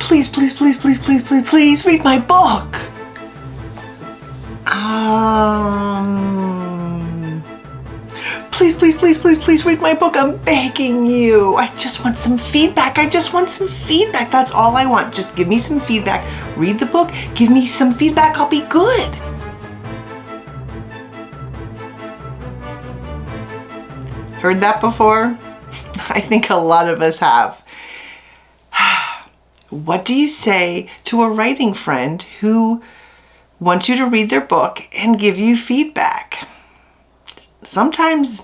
please, please, please, please, please, please, please read my book. Please, please, please, please, please read my book. I'm begging you. I just want some feedback. I just want some feedback. That's all I want. Just give me some feedback. Read the book. Give me some feedback. I'll be good. Heard that before? I think a lot of us have. What do you say to a writing friend who wants you to read their book and give you feedback? Sometimes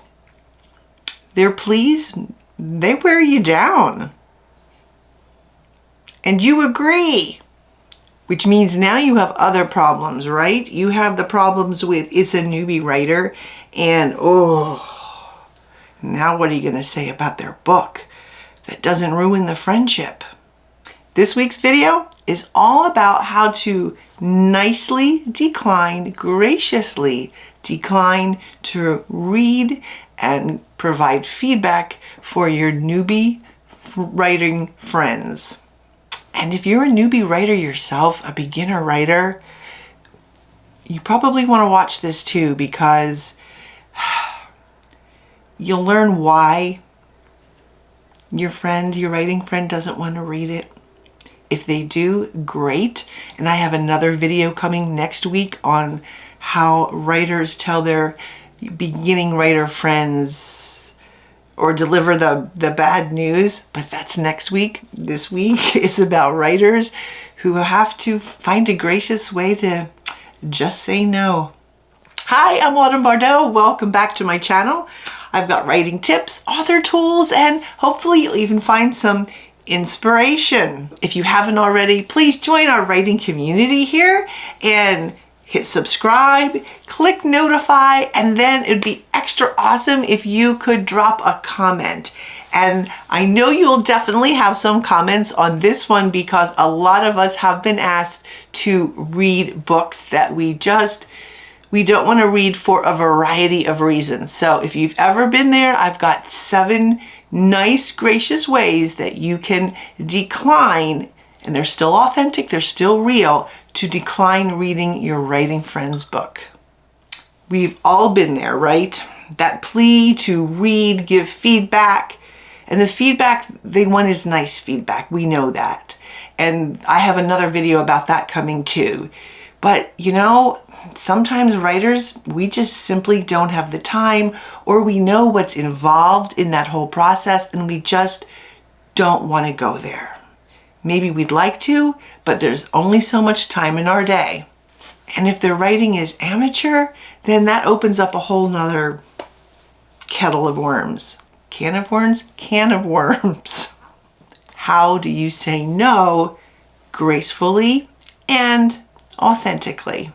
their pleas, they wear you down. And you agree, which means now you have other problems, right? You have the problems with it's a newbie writer and now what are you going to say about their book that doesn't ruin the friendship? This week's video is all about how to nicely decline, graciously decline to read and provide feedback for your newbie writing friends. And if you're a newbie writer yourself, a beginner writer, you probably want to watch this too, because you'll learn why your writing friend doesn't want to read it. If they do, great. And I have another video coming next week on how writers tell their beginning writer friends or deliver the bad news, but that's next week. This week it's about writers who have to find a gracious way to just say no. Hi, I'm Autumn Bardot. Welcome back to my channel. I've got writing tips, author tools, and hopefully you'll even find some inspiration. If you haven't already, please join our writing community here and hit subscribe, click notify, and then it'd be extra awesome if you could drop a comment. And I know you'll definitely have some comments on this one because a lot of us have been asked to read books that we don't want to read for a variety of reasons. So if you've ever been there, I've got 7 nice, gracious ways that you can decline, and they're still authentic, they're still real, to decline reading your writing friend's book. We've all been there, right? That plea to read, give feedback, and the feedback they want is nice feedback. We know that. And I have another video about that coming too. But you know, sometimes writers, we just simply don't have the time, or we know what's involved in that whole process and we just don't want to go there. Maybe we'd like to, but there's only so much time in our day. And if their writing is amateur, then that opens up a whole nother kettle of worms. Can of worms? Can of worms. How do you say no gracefully and authentically?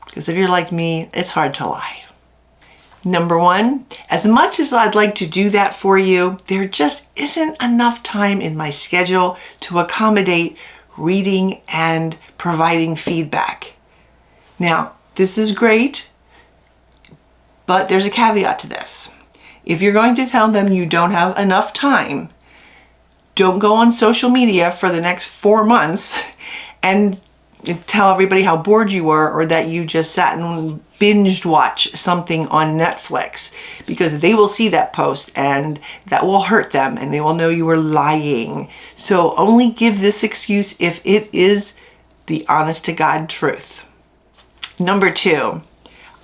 Because if you're like me, it's hard to lie. Number 1, as much as I'd like to do that for you, there just isn't enough time in my schedule to accommodate reading and providing feedback. Now, this is great, but there's a caveat to this. If you're going to tell them you don't have enough time, don't go on social media for the next 4 months and tell everybody how bored you were, or that you just sat and binged watch something on Netflix, because they will see that post and that will hurt them and they will know you were lying. So only give this excuse if it is the honest to God truth. Number 2,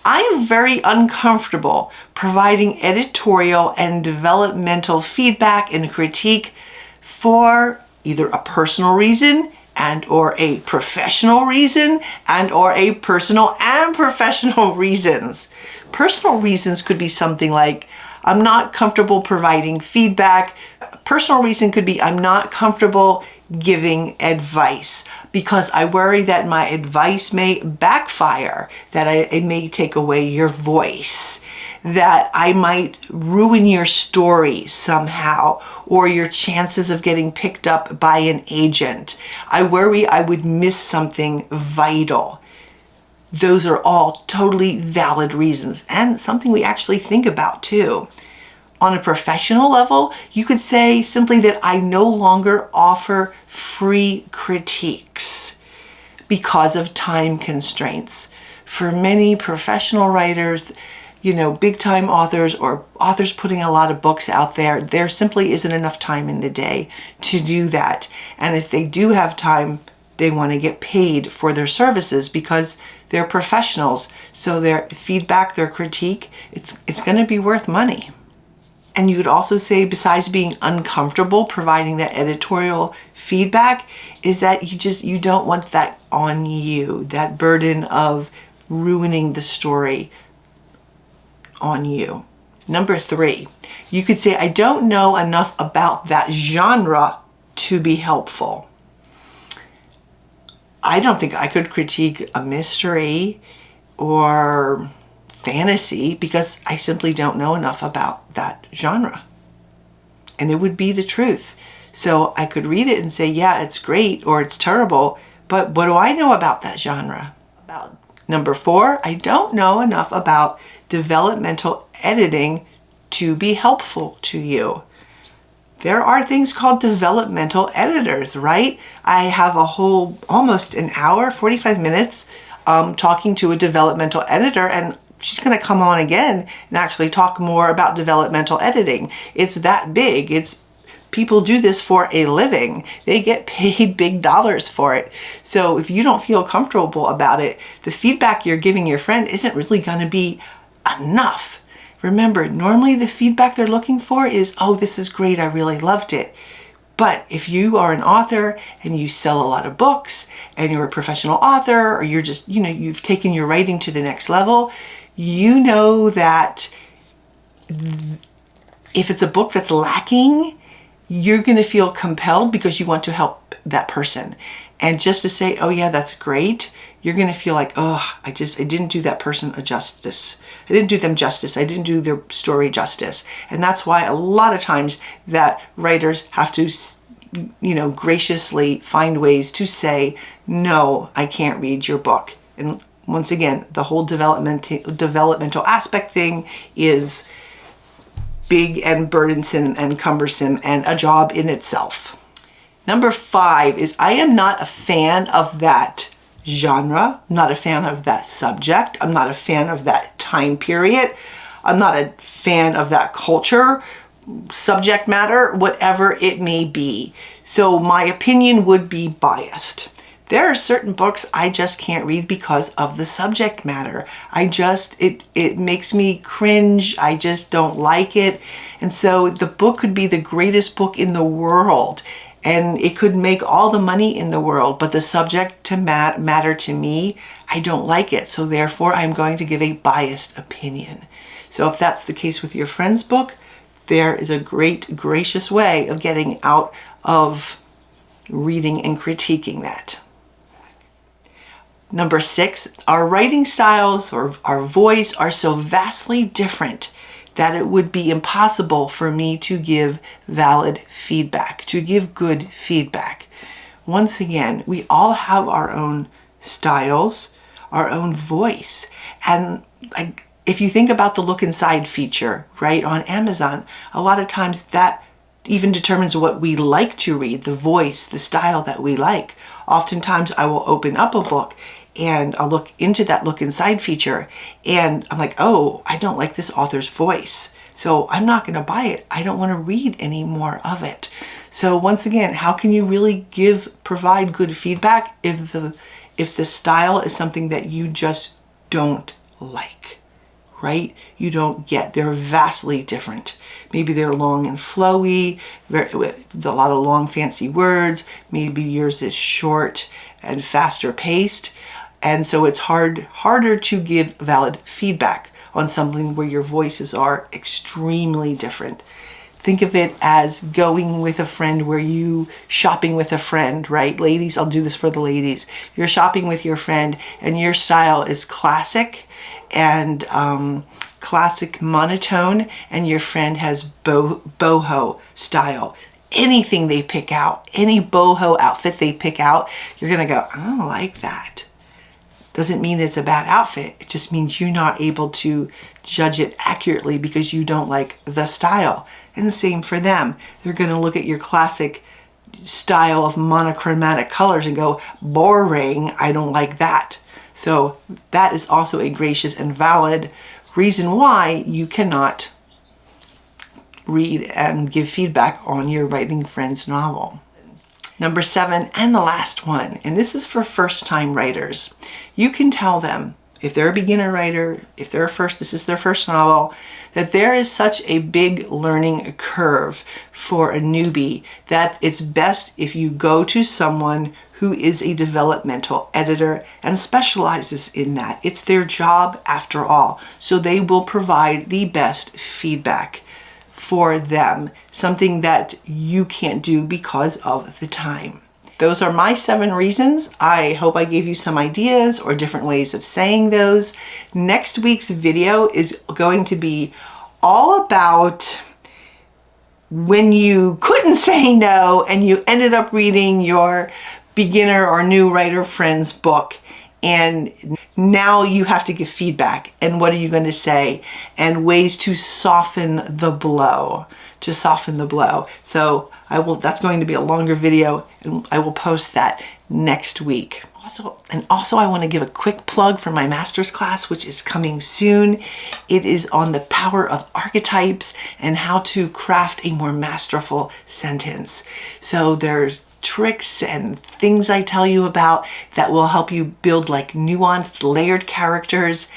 I am very uncomfortable providing editorial and developmental feedback and critique for either a personal reason and or a professional reason and or a personal and professional reasons. Personal reasons could be something like, I'm not comfortable providing feedback. A personal reason could be, I'm not comfortable giving advice because I worry that my advice may backfire, that it may take away your voice, that I might ruin your story somehow, or your chances of getting picked up by an agent. I worry I would miss something vital. Those are all totally valid reasons and something we actually think about too. On a professional level, you could say simply that I no longer offer free critiques because of time constraints. For many professional writers, big time authors or authors putting a lot of books out there simply isn't enough time in the day to do that. And if they do have time, they want to get paid for their services because they're professionals. So their feedback, their critique, it's going to be worth money. And you could also say, besides being uncomfortable providing that editorial feedback, is that you don't want that on you, that burden of ruining the story on you. Number 3, you could say, I don't know enough about that genre to be helpful. I don't think I could critique a mystery or fantasy because I simply don't know enough about that genre. And it would be the truth. So I could read it and say, yeah, it's great or it's terrible, but what do I know about that genre? Number 4, I don't know enough about developmental editing to be helpful to you. There are things called developmental editors, right? I have a whole almost an hour, 45 minutes talking to a developmental editor, and she's going to come on again and actually talk more about developmental editing. It's that big. People do this for a living. They get paid big dollars for it. So if you don't feel comfortable about it, the feedback you're giving your friend isn't really going to be enough. Remember, normally the feedback they're looking for is, oh, this is great, I really loved it. But if you are an author and you sell a lot of books and you're a professional author, or you're just, you've taken your writing to the next level, you know that if it's a book that's lacking, you're going to feel compelled because you want to help that person. And just to say, oh yeah, that's great, you're going to feel like, oh, I didn't do that person a justice. I didn't do them justice. I didn't do their story justice. And that's why a lot of times that writers have to, graciously find ways to say, no, I can't read your book. And once again, the whole developmental aspect thing is big and burdensome and cumbersome and a job in itself. Number 5 is I am not a fan of that genre. I'm not a fan of that subject. I'm not a fan of that time period. I'm not a fan of that culture, subject matter, whatever it may be. So my opinion would be biased. There are certain books I just can't read because of the subject matter. It makes me cringe. I just don't like it. And so the book could be the greatest book in the world, and it could make all the money in the world, but the subject matter to me, I don't like it. So therefore, I'm going to give a biased opinion. So if that's the case with your friend's book, there is a great, gracious way of getting out of reading and critiquing that. Number 6, our writing styles or our voice are so vastly different that it would be impossible for me to give valid feedback, to give good feedback. Once again, we all have our own styles, our own voice. And if you think about the look inside feature, right, on Amazon, a lot of times that even determines what we like to read, the voice, the style that we like. Oftentimes I will open up a book and I'll look into that look inside feature and I'm like, oh, I don't like this author's voice, so I'm not going to buy it. I don't want to read any more of it. So once again, how can you really provide good feedback if the style is something that you just don't like, right? You don't get. They're vastly different. Maybe they're long and flowy, with a lot of long fancy words. Maybe yours is short and faster paced. And so it's harder to give valid feedback on something where your voices are extremely different. Think of it as going with a friend where you shopping with a friend, right? Ladies, I'll do this for the ladies. You're shopping with your friend and your style is classic and classic monotone, and your friend has boho style. Anything they pick out, any boho outfit they pick out, you're gonna go, I don't like that. doesn't mean it's a bad outfit. It just means you're not able to judge it accurately because you don't like the style. And the same for them. They're going to look at your classic style of monochromatic colors and go, boring, I don't like that. So that is also a gracious and valid reason why you cannot read and give feedback on your writing friend's novel. Number 7, and the last one, and this is for first-time writers. You can tell them, if they're a beginner writer, if this is their first novel, that there is such a big learning curve for a newbie that it's best if you go to someone who is a developmental editor and specializes in that. It's their job after all, so they will provide the best feedback for them, something that you can't do because of the time. Those are my 7 reasons. I hope I gave you some ideas or different ways of saying those. Next week's video is going to be all about when you couldn't say no and you ended up reading your beginner or new writer friend's book, and now you have to give feedback, and what are you going to say, and ways to soften the blow, So that's going to be a longer video, and I will post that next week. Also, I want to give a quick plug for my master's class, which is coming soon. It is on the power of archetypes and how to craft a more masterful sentence. So there's tricks and things I tell you about that will help you build like nuanced, layered characters,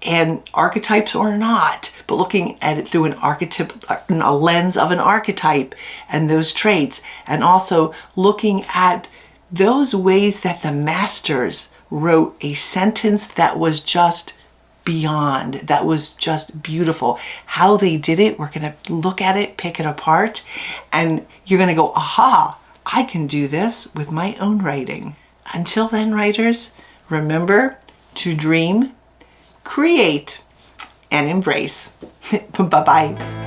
and archetypes or not, but looking at it through a lens of an archetype and those traits, and also looking at those ways that the masters wrote a sentence that was just beyond, that was just beautiful. How they did it, we're going to look at it, pick it apart, and you're going to go, aha, I can do this with my own writing. Until then, writers, remember to dream, create, and embrace. Bye-bye.